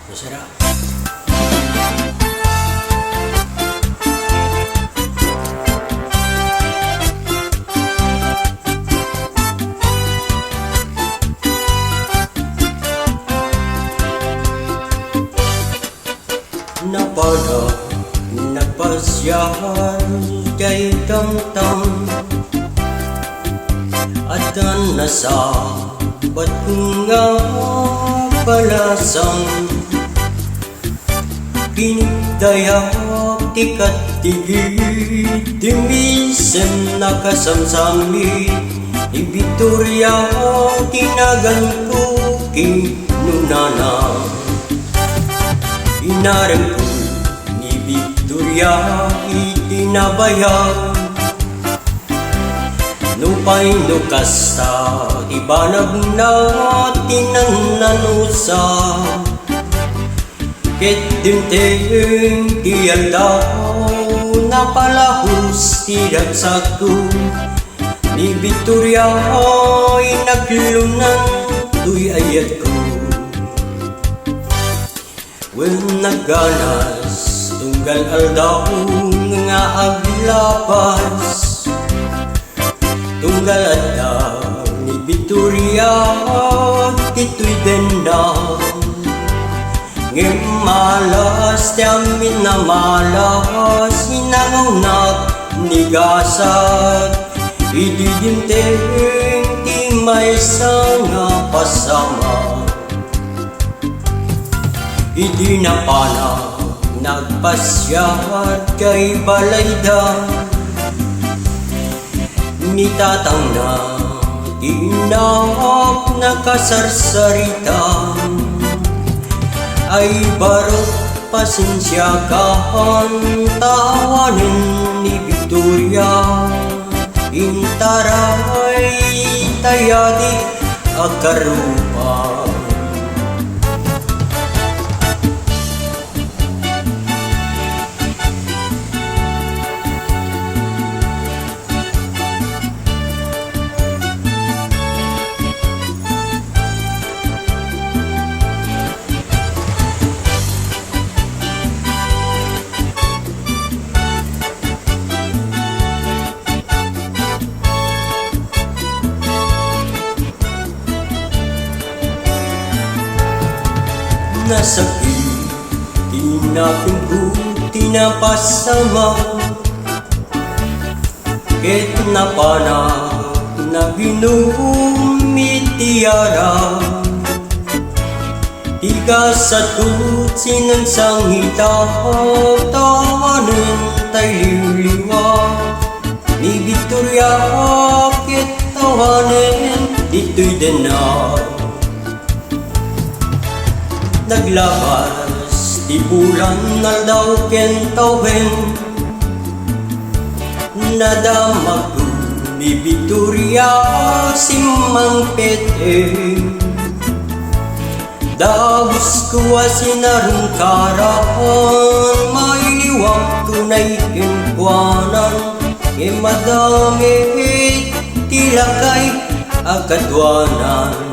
Masarap. Napada, nagpasyahan kay tamtam at nasa nga palasang pinigdayap tikat tigit timisem nakasamsami ni Victoria tinagan ko kinunana inarang ko ni Victoria itinabayan nupay nukasta ibanag na tinananusa ket dinteng tiyaldaw napalahus tirat sakto ni Victoria inaglunan tuy ayat ko wen nagganas tunggal aldaw nga aglapas tunggal aldaw ni Victoria ito'y dendang ngem malas tiamin na malas hinangunak ni gasat ididinteng ti may nga pasama idi na pana nagpasyat kay balayda ni tatang na tinap nakasarsarita ay barok pasensyakan tawanin ni Victoria intaray tayadi akarupa nasakit tinapin tinapasama ket napana naginumitiara tiga satut sinangsang hitaw tawanan tayliliwa ni Victoria ket tawanan dito'y denay naglabas di bulan naldaw ken tawen nadamag ko ni Victoria simang pete dabus ko sinarong karahan may liwag tunay kenkwanan e madami tilakay akadwanan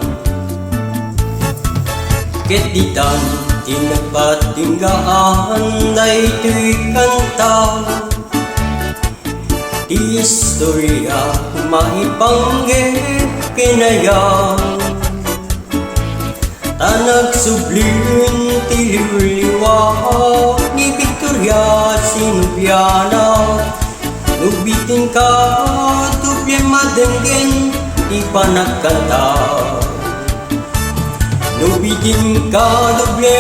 ket ditan tinagpatinggaan na ito'y kanta di istorya maipangge kinayang tanag sublin tiliwliwa ni Victoria sinubyana nubitin ka tublin madenggen ipanagkanta nubitin ka doble